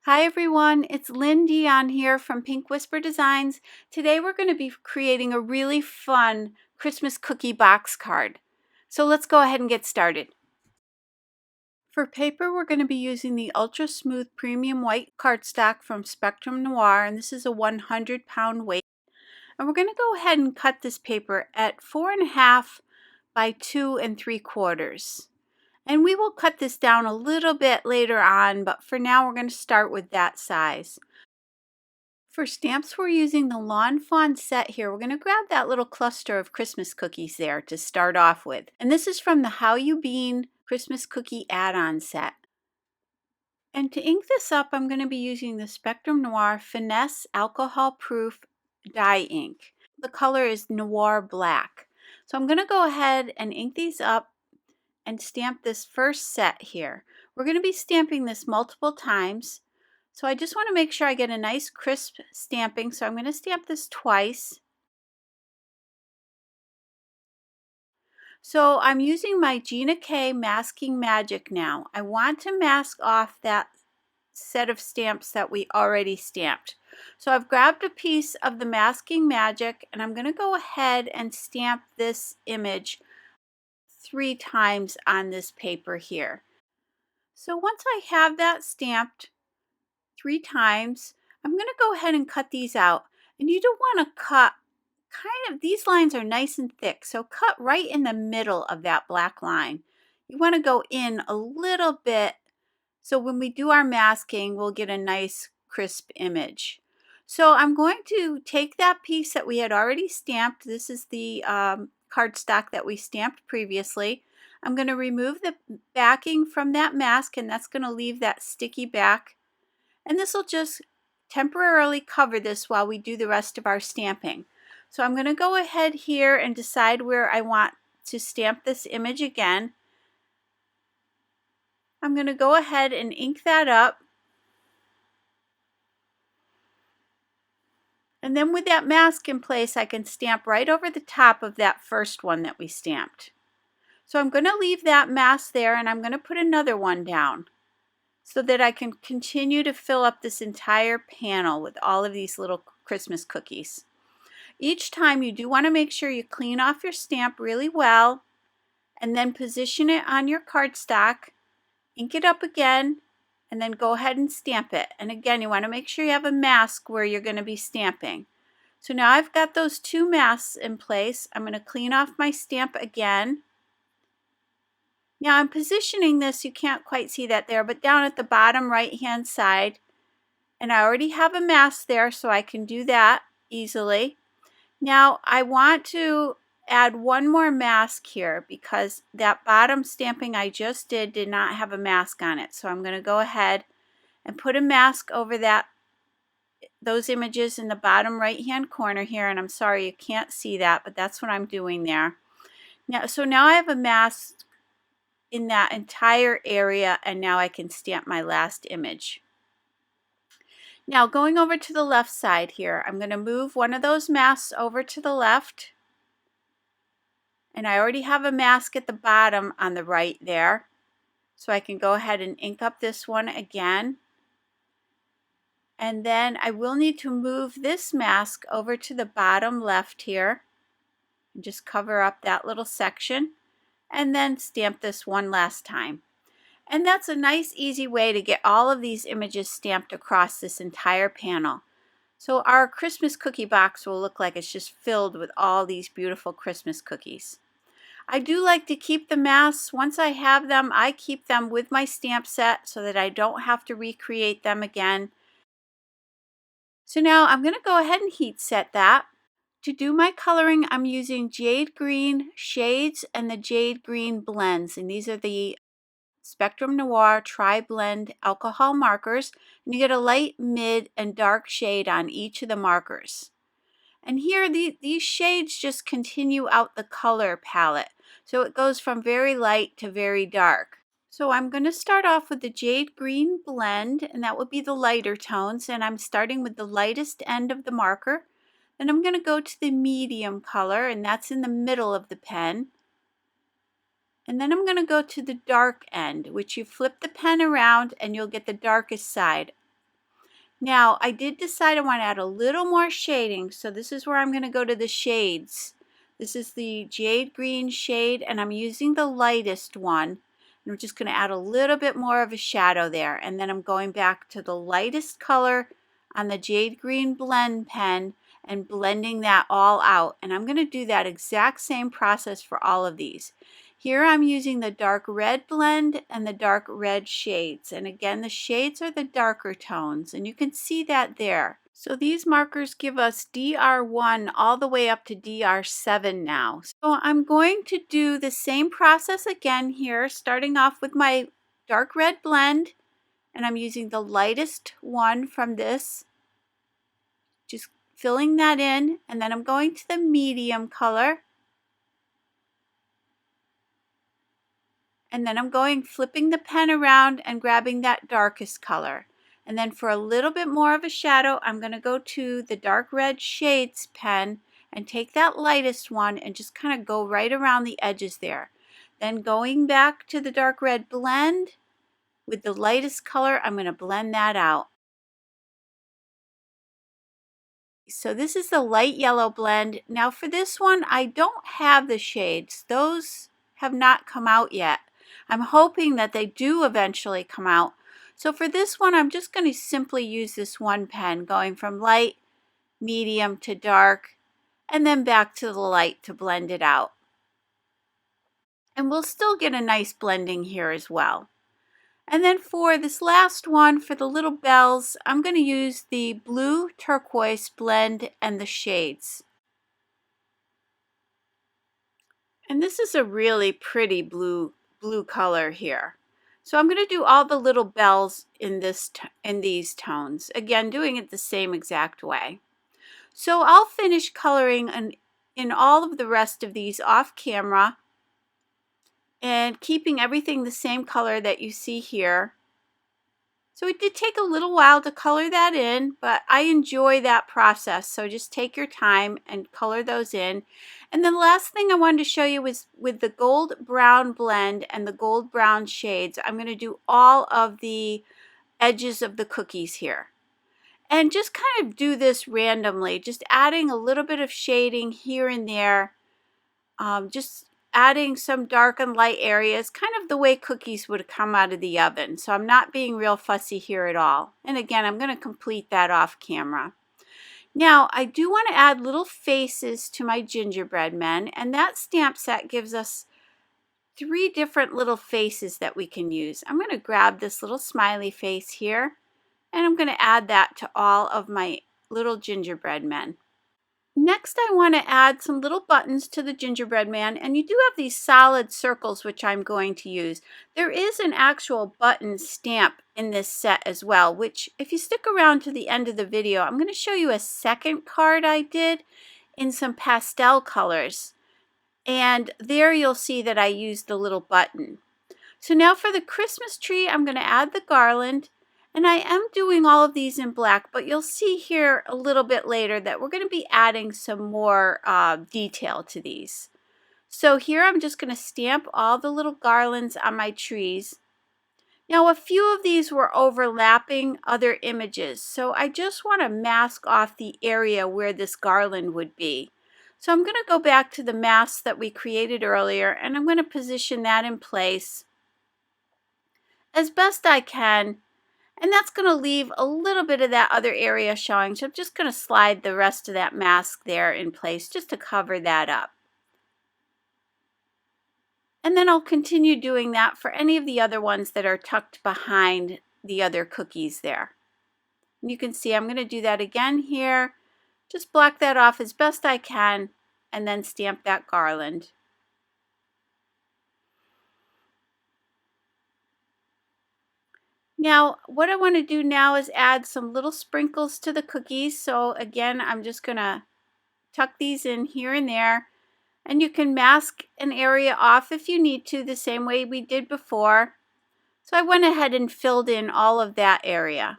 Hi everyone, it's Lynn Dion here from Pink Whisper Designs. Today we're going to be creating a really fun Christmas cookie box card. So let's go ahead and get started. For paper, we're going to be using the Ultra Smooth Premium White cardstock from Spectrum Noir, and this is a 100-pound weight. And we're going to go ahead and cut this paper at 4.5 by 2 3/4. And we will cut this down a little bit later on, but for now we're going to start with that size. For stamps, we're using the Lawn Fawn set here. We're going to grab that little cluster of Christmas cookies there to start off with. And this is from the How You Bean Christmas Cookie add-on set. And to ink this up, I'm going to be using the Spectrum Noir Finesse Alcohol Proof dye ink. The color is Noir Black. So I'm going to go ahead and ink these up and stamp this first set here. We're going to be stamping this multiple times. So I just want to make sure I get a nice crisp stamping. So I'm going to stamp this twice. So I'm using my Gina K Masking Magic now. I want to mask off that set of stamps that we already stamped. So I've grabbed a piece of the Masking Magic and I'm going to go ahead and stamp this image 3 times on this paper here. So once I have that stamped 3 times, I'm going to go ahead and cut these out. And you don't want to cut these lines are nice and thick, so cut right in the middle of that black line. You want to go in a little bit so when we do our masking, we'll get a nice crisp image. So I'm going to take that piece that we had already stamped. This is the cardstock that we stamped previously. I'm going to remove the backing from that mask, and that's going to leave that sticky back. And this will just temporarily cover this while we do the rest of our stamping. So I'm going to go ahead here and decide where I want to stamp this image again. I'm going to go ahead and ink that up. And then with that mask in place, I can stamp right over the top of that first one that we stamped. So I'm going to leave that mask there and I'm going to put another one down so that I can continue to fill up this entire panel with all of these little Christmas cookies. Each time you do want to make sure you clean off your stamp really well and then position it on your cardstock, ink it up again, and then go ahead and stamp it. And again, you want to make sure you have a mask where you're going to be stamping. So now I've got those 2 masks in place. I'm going to clean off my stamp again. Now I'm positioning this, you can't quite see that there, but down at the bottom right hand side. And I already have a mask there, so I can do that easily. Now I want to add one more mask here because that bottom stamping I just did not have a mask on it. So I'm going to go ahead and put a mask over those images in the bottom right hand corner here, and I'm sorry you can't see that, but that's what I'm doing there. Now I have a mask in that entire area, and now I can stamp my last image. Now going over to the left side here, I'm going to move one of those masks over to the left. And I already have a mask at the bottom on the right there. So I can go ahead and ink up this one again. And then I will need to move this mask over to the bottom left here. And just cover up that little section. And then stamp this one last time. And that's a nice easy way to get all of these images stamped across this entire panel. So our Christmas cookie box will look like it's just filled with all these beautiful Christmas cookies. I do like to keep the masks. Once I have them, I keep them with my stamp set so that I don't have to recreate them again. So now I'm going to go ahead and heat set that. To do my coloring, I'm using Jade Green Shades and the Jade Green Blends. And these are the Spectrum Noir Tri-Blend Alcohol markers. And you get a light, mid, and dark shade on each of the markers. And here these shades just continue out the color palette. So it goes from very light to very dark. So I'm going to start off with the Jade Green Blend, and that will be the lighter tones. And I'm starting with the lightest end of the marker. Then I'm going to go to the medium color, and that's in the middle of the pen. And then I'm going to go to the dark end, which you flip the pen around and you'll get the darkest side. Now, I did decide I want to add a little more shading, so this is where I'm going to go to the shades. This is the jade green shade, and I'm using the lightest one. And I'm just going to add a little bit more of a shadow there, and then I'm going back to the lightest color on the jade green blend pen and blending that all out. And I'm going to do that exact same process for all of these. Here I'm using the dark red blend and the dark red shades. And again, the shades are the darker tones, and you can see that there. So these markers give us DR1 all the way up to DR7 now. So I'm going to do the same process again here, starting off with my dark red blend, and I'm using the lightest one from this, just filling that in, and then I'm going to the medium color. And then I'm flipping the pen around and grabbing that darkest color. And then for a little bit more of a shadow, I'm going to go to the dark red shades pen and take that lightest one and just kind of go right around the edges there. Then going back to the dark red blend with the lightest color, I'm going to blend that out. So this is the light yellow blend. Now for this one, I don't have the shades. Those have not come out yet. I'm hoping that they do eventually come out. So for this one, I'm just going to simply use this one pen, going from light, medium to dark, and then back to the light to blend it out. And we'll still get a nice blending here as well. And then for this last one, for the little bells, I'm going to use the blue turquoise blend and the shades. And this is a really pretty blue color here. So I'm going to do all the little bells in these tones. Again, doing it the same exact way. So I'll finish coloring in all of the rest of these off camera and keeping everything the same color that you see here. So it did take a little while to color that in, but I enjoy that process. So just take your time and color those in. And the last thing I wanted to show you was with the gold brown blend and the gold brown shades, I'm going to do all of the edges of the cookies here. And just kind of do this randomly, just adding a little bit of shading here and there, just adding some dark and light areas, kind of the way cookies would come out of the oven. So I'm not being real fussy here at all. And again, I'm going to complete that off camera. Now, I do want to add little faces to my gingerbread men, and that stamp set gives us 3 different little faces that we can use. I'm going to grab this little smiley face here, and I'm going to add that to all of my little gingerbread men. Next, I want to add some little buttons to the gingerbread man, and you do have these solid circles which I'm going to use. There is an actual button stamp in this set as well, which if you stick around to the end of the video, I'm going to show you a second card I did in some pastel colors. And there you'll see that I used the little button. So now for the Christmas tree, I'm going to add the garland. And I am doing all of these in black, but you'll see here a little bit later that we're going to be adding some more detail to these. So here I'm just going to stamp all the little garlands on my trees. Now a few of these were overlapping other images, so I just want to mask off the area where this garland would be. So I'm going to go back to the mask that we created earlier, and I'm going to position that in place as best I can. And that's going to leave a little bit of that other area showing. So I'm just going to slide the rest of that mask there in place just to cover that up. And then I'll continue doing that for any of the other ones that are tucked behind the other cookies there. And you can see I'm going to do that again here. Just block that off as best I can and then stamp that garland. Now, what I want to do now is add some little sprinkles to the cookies. So again, I'm just going to tuck these in here and there. And you can mask an area off if you need to, the same way we did before. So I went ahead and filled in all of that area.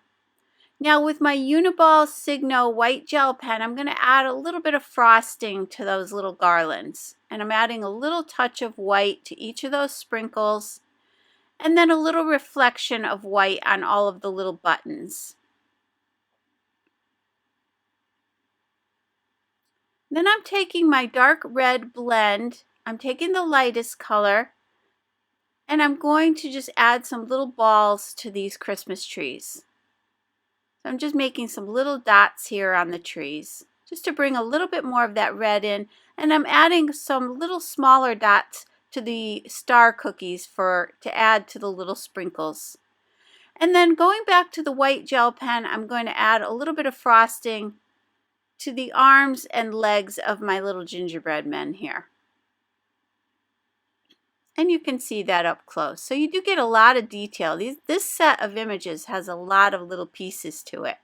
Now with my Uniball Signo white gel pen, I'm going to add a little bit of frosting to those little garlands. And I'm adding a little touch of white to each of those sprinkles. And then a little reflection of white on all of the little buttons. Then I'm taking my dark red blend, I'm taking the lightest color, and I'm going to just add some little balls to these Christmas trees. So I'm just making some little dots here on the trees, just to bring a little bit more of that red in, and I'm adding some little smaller dots to the star cookies to add to the little sprinkles. And then going back to the white gel pen, I'm going to add a little bit of frosting to the arms and legs of my little gingerbread men here. And you can see that up close. So you do get a lot of detail. This set of images has a lot of little pieces to it.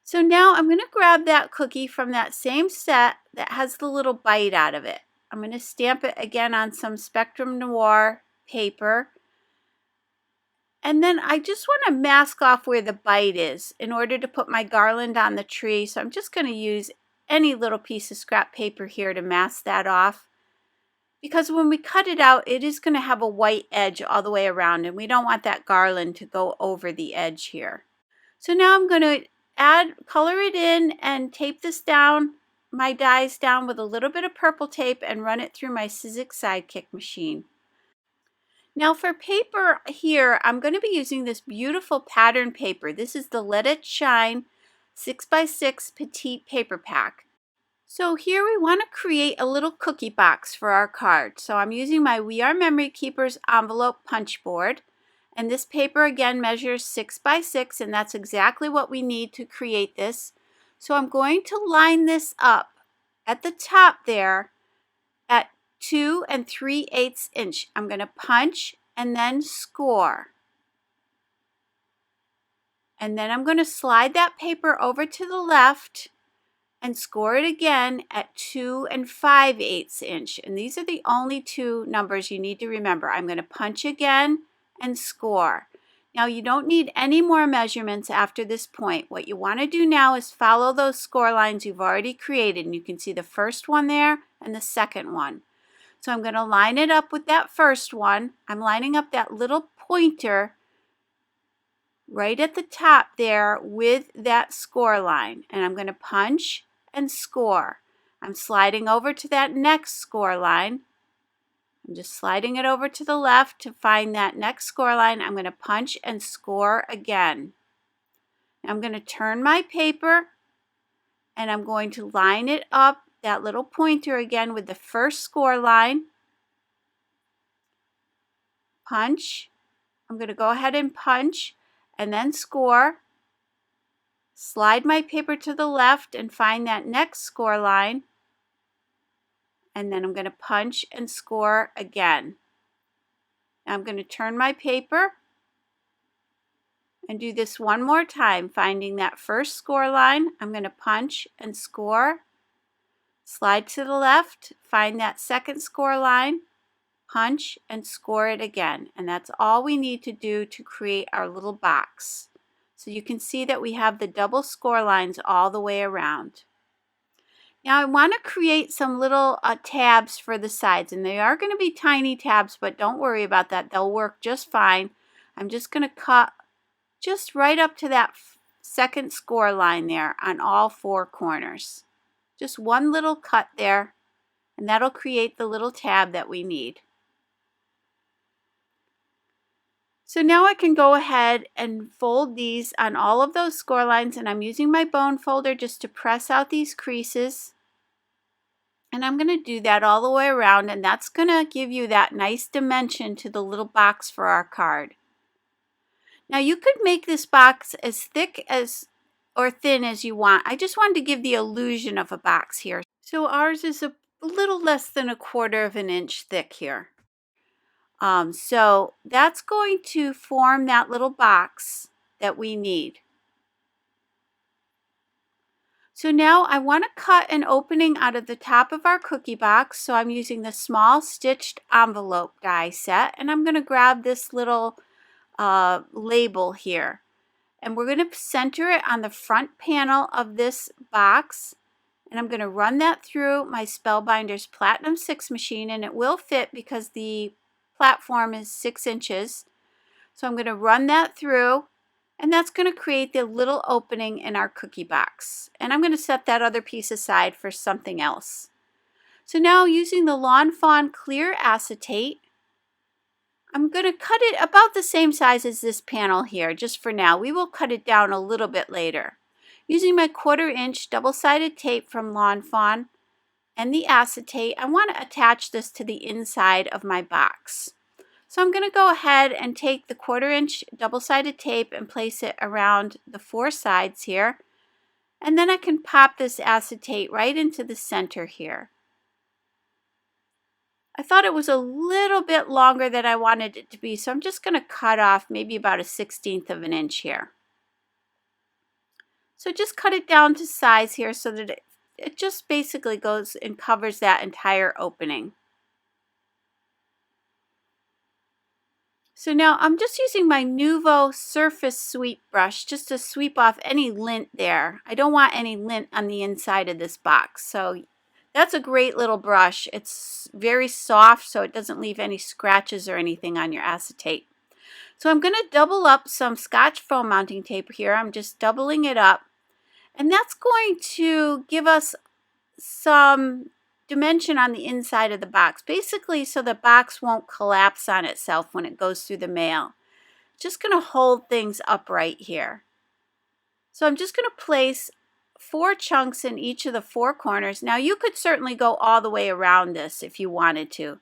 So now I'm going to grab that cookie from that same set that has the little bite out of it. I'm going to stamp it again on some Spectrum Noir paper. And then I just want to mask off where the bite is in order to put my garland on the tree. So I'm just going to use any little piece of scrap paper here to mask that off. Because when we cut it out, it is going to have a white edge all the way around, and we don't want that garland to go over the edge here. So now I'm going to color it in and tape this down, my dies down with a little bit of purple tape and run it through my Sizzix Sidekick machine. Now for paper here, I'm going to be using this beautiful pattern paper. This is the Let It Shine 6x6 Petite paper pack. So here we want to create a little cookie box for our card. So I'm using my We Are Memory Keepers envelope punch board. And this paper again measures 6x6, and that's exactly what we need to create this. So I'm going to line this up at the top there at 2 3/8 inch. I'm going to punch and then score. And then I'm going to slide that paper over to the left and score it again at 2 5/8 inch. And these are the only two numbers you need to remember. I'm going to punch again and score. Now you don't need any more measurements after this point. What you want to do now is follow those score lines you've already created, and you can see the first one there and the second one. So I'm going to line it up with that first one. I'm lining up that little pointer right at the top there with that score line, and I'm going to punch and score. I'm sliding over to that next score line. I'm just sliding it over to the left to find that next score line. I'm going to punch and score again. I'm going to turn my paper and I'm going to line it up, that little pointer again with the first score line. Punch. I'm going to go ahead and punch and then score. Slide my paper to the left and find that next score line. And then I'm going to punch and score again. Now I'm going to turn my paper and do this one more time, finding that first score line. I'm going to punch and score. Slide to the left, find that second score line, punch and score it again. And that's all we need to do to create our little box. So you can see that we have the double score lines all the way around. Now I want to create some little tabs for the sides, and they are going to be tiny tabs, but don't worry about that. They'll work just fine. I'm just going to cut just right up to that second score line there on all four corners. Just one little cut there, and that'll create the little tab that we need. So now I can go ahead and fold these on all of those score lines, and I'm using my bone folder just to press out these creases. And I'm going to do that all the way around, and that's going to give you that nice dimension to the little box for our card. Now you could make this box as thick as or thin as you want. I just wanted to give the illusion of a box here. So ours is a little less than 1/4 of an inch thick here. So that's going to form that little box that we need. So now I want to cut an opening out of the top of our cookie box. So I'm using the small stitched envelope die set, and I'm going to grab this little label here. And we're going to center it on the front panel of this box. And I'm going to run that through my Spellbinders Platinum 6 machine, and it will fit because the platform is 6 inches. So I'm going to run that through, And that's going to create the little opening in our cookie box. And I'm going to set that other piece aside for something else. So now using the Lawn Fawn clear acetate, I'm going to cut it about the same size as this panel here, just for now. We will cut it down a little bit later. Using my 1/4 inch double-sided tape from Lawn Fawn and the acetate, I want to attach this to the inside of my box. So I'm going to go ahead and take the 1/4 inch double-sided tape and place it around the 4 sides here. And then I can pop this acetate right into the center here. I thought it was a little bit longer than I wanted it to be, so I'm just going to cut off maybe about a 1/16 of an inch here. So just cut it down to size here so that it just basically goes and covers that entire opening. So now I'm just using my Nuvo Surface Sweep brush just to sweep off any lint there. I don't want any lint on the inside of this box. So that's a great little brush. It's very soft, so it doesn't leave any scratches or anything on your acetate. So I'm going to double up some Scotch foam mounting tape here. I'm just doubling it up. And that's going to give us some dimension on the inside of the box, basically so the box won't collapse on itself when it goes through the mail. Just going to hold things upright here. So I'm just going to place 4 chunks in each of the 4 corners. Now you could certainly go all the way around this if you wanted to.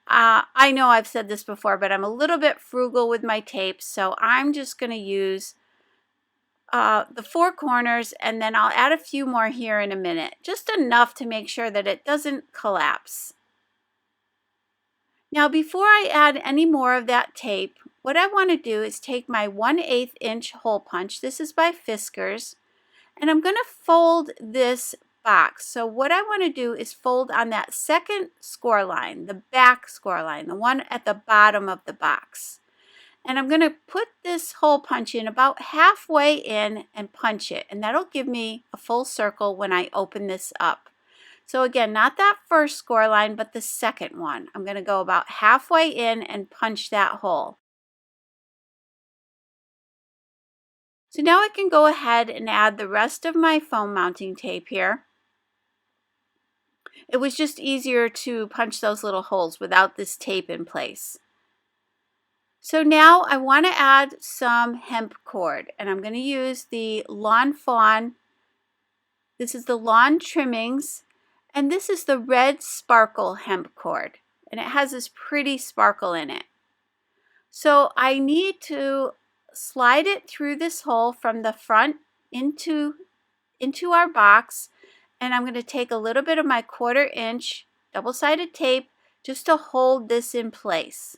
I know I've said this before, but I'm a little bit frugal with my tape, so I'm just going to use the 4 corners, and then I'll add a few more here in a minute, just enough to make sure that it doesn't collapse. Now before I add any more of that tape, what I want to do is take my 1/8 inch hole punch, this is by Fiskars, and I'm going to fold this box. So what I want to do is fold on that second score line, the back score line, the one at the bottom of the box. And I'm going to put this hole punch in about halfway in and punch it. And that'll give me a full circle when I open this up. So again, not that first score line, but the second one. I'm going to go about halfway in and punch that hole. So now I can go ahead and add the rest of my foam mounting tape here. It was just easier to punch those little holes without this tape in place. So now I want to add some hemp cord, and I'm going to use the Lawn Fawn. This is the Lawn Trimmings, and this is the red sparkle hemp cord, and it has this pretty sparkle in it. So I need to slide it through this hole from the front into our box, and I'm going to take a little bit of my 1/4 inch double-sided tape just to hold this in place.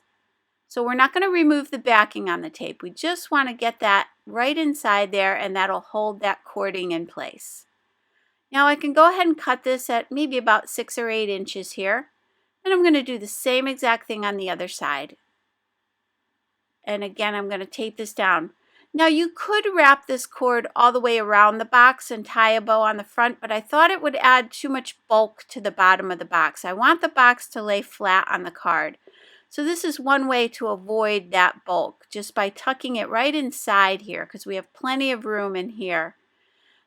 So we're not going to remove the backing on the tape. We just want to get that right inside there, and that'll hold that cording in place. Now I can go ahead and cut this at maybe about 6 or 8 inches here. And I'm going to do the same exact thing on the other side. And again, I'm going to tape this down. Now you could wrap this cord all the way around the box and tie a bow on the front, but I thought it would add too much bulk to the bottom of the box. I want the box to lay flat on the card. So this is one way to avoid that bulk, just by tucking it right inside here, because we have plenty of room in here.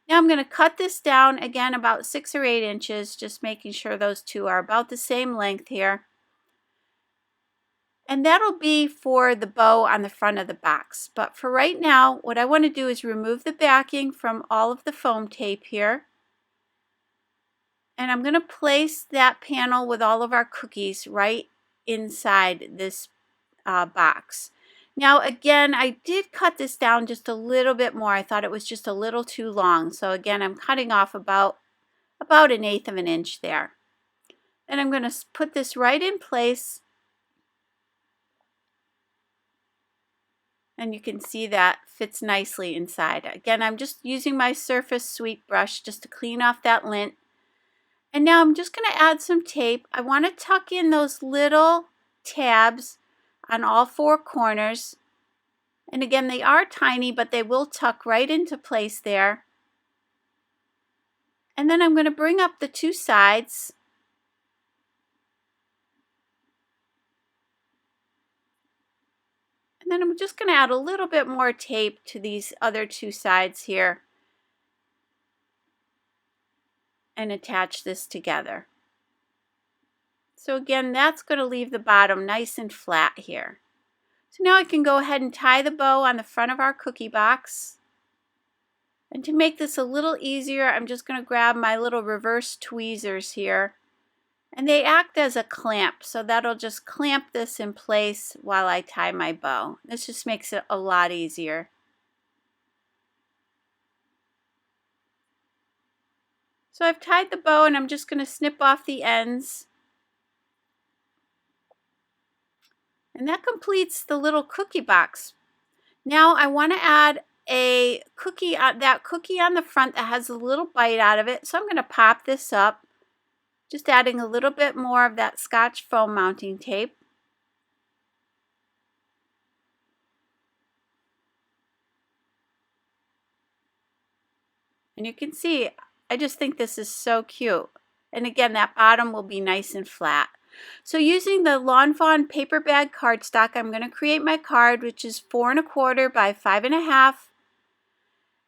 Now I'm going to cut this down again about 6 or 8 inches, just making sure those two are about the same length here. And that'll be for the bow on the front of the box. But for right now, what I want to do is remove the backing from all of the foam tape here. And I'm going to place that panel with all of our cookies right inside this box. Now again, I did cut this down just a little bit more. I thought it was just a little too long. So again, I'm cutting off about 1/8 of an inch there. And I'm going to put this right in place. And you can see that fits nicely inside. Again, I'm just using my Surface Sweep brush just to clean off that lint. And now I'm just going to add some tape. I want to tuck in those little tabs on all 4 corners. And again, they are tiny, but they will tuck right into place there. And then I'm going to bring up the 2 sides. And And then I'm just going to add a little bit more tape to these other two sides here and attach this together. So again, that's going to leave the bottom nice and flat here. So now I can go ahead and tie the bow on the front of our cookie box. And to make this a little easier, I'm just going to grab my little reverse tweezers here. And they act as a clamp, so that'll just clamp this in place while I tie my bow. This just makes it a lot easier. So I've tied the bow and I'm just going to snip off the ends. And that completes the little cookie box. Now I want to add a cookie, that cookie on the front that has a little bite out of it. So I'm going to pop this up, just adding a little bit more of that Scotch foam mounting tape. And you can see, I just think this is so cute. And again, that bottom will be nice and flat. So using the Lawn Fawn paper bag cardstock, I'm going to create my card, which is 4 1/4 by 5 1/2.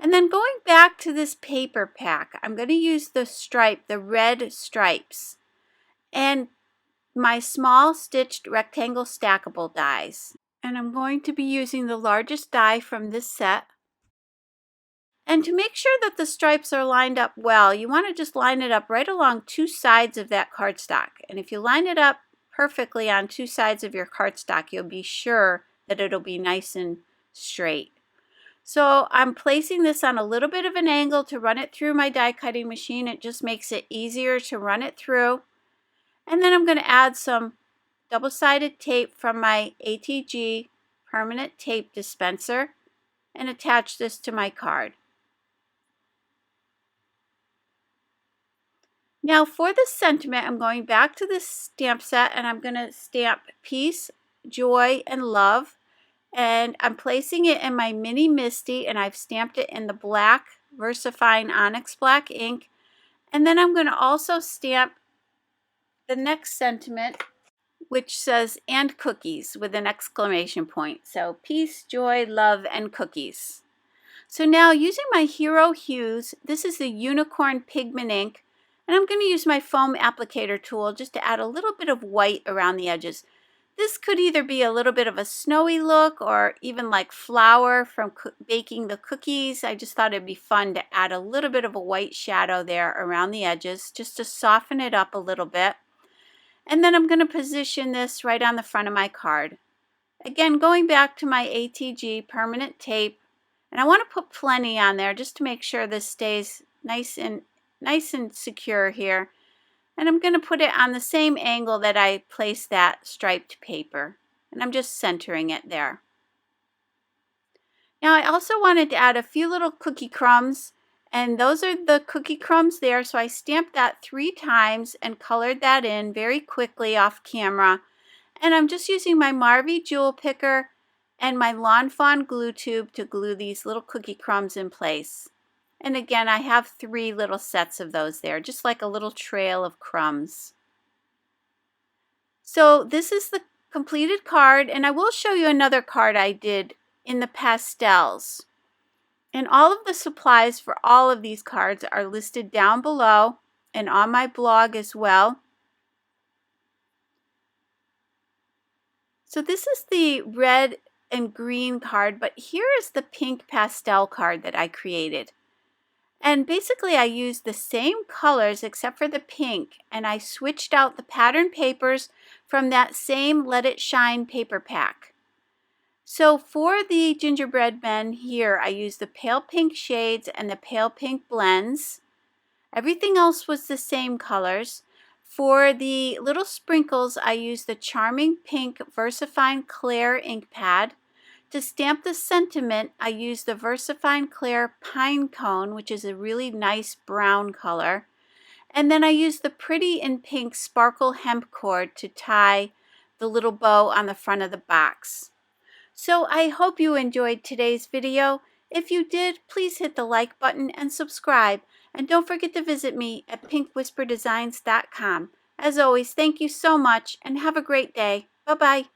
And then going back to this paper pack, I'm going to use the stripe, the red stripes, and my small stitched rectangle stackable dies. And I'm going to be using the largest die from this set. And to make sure that the stripes are lined up well, you want to just line it up right along two sides of that cardstock. And if you line it up perfectly on two sides of your cardstock, you'll be sure that it'll be nice and straight. So I'm placing this on a little bit of an angle to run it through my die cutting machine. It just makes it easier to run it through. And then I'm going to add some double-sided tape from my ATG permanent tape dispenser and attach this to my card. Now for the sentiment, I'm going back to this stamp set and I'm going to stamp peace, joy, and love. And I'm placing it in my mini Misty, and I've stamped it in the black VersaFine Onyx Black ink. And then I'm going to also stamp the next sentiment, which says "and cookies" with an exclamation point. So peace, joy, love, and cookies. So now using my Hero Hues, this is the Unicorn Pigment ink, and I'm going to use my foam applicator tool just to add a little bit of white around the edges. This could either be a little bit of a snowy look or even like flour from baking the cookies. I just thought it'd be fun to add a little bit of a white shadow there around the edges just to soften it up a little bit. And then I'm going to position this right on the front of my card. Again, going back to my ATG permanent tape, and I want to put plenty on there just to make sure this stays nice and secure here. And I'm going to put it on the same angle that I placed that striped paper. And I'm just centering it there. Now I also wanted to add a few little cookie crumbs. And those are the cookie crumbs there. So I stamped that 3 times and colored that in very quickly off camera. And I'm just using my Marvy jewel picker and my Lawn Fawn glue tube to glue these little cookie crumbs in place. And again, I have 3 little sets of those there, just like a little trail of crumbs. So this is the completed card, and I will show you another card I did in the pastels. And all of the supplies for all of these cards are listed down below and on my blog as well. So this is the red and green card, but here is the pink pastel card that I created. And basically I used the same colors except for the pink, and I switched out the pattern papers from that same Let It Shine paper pack. So for the gingerbread men here, I used the pale pink shades and the pale pink blends. Everything else was the same colors. For the little sprinkles, I used the charming pink VersaFine Claire ink pad. To stamp the sentiment, I used the VersaFine Claire Pine Cone, which is a really nice brown color. And then I used the pretty in pink sparkle hemp cord to tie the little bow on the front of the box. So I hope you enjoyed today's video. If you did, please hit the like button and subscribe. And don't forget to visit me at pinkwhisperdesigns.com. As always, thank you so much and have a great day. Bye-bye.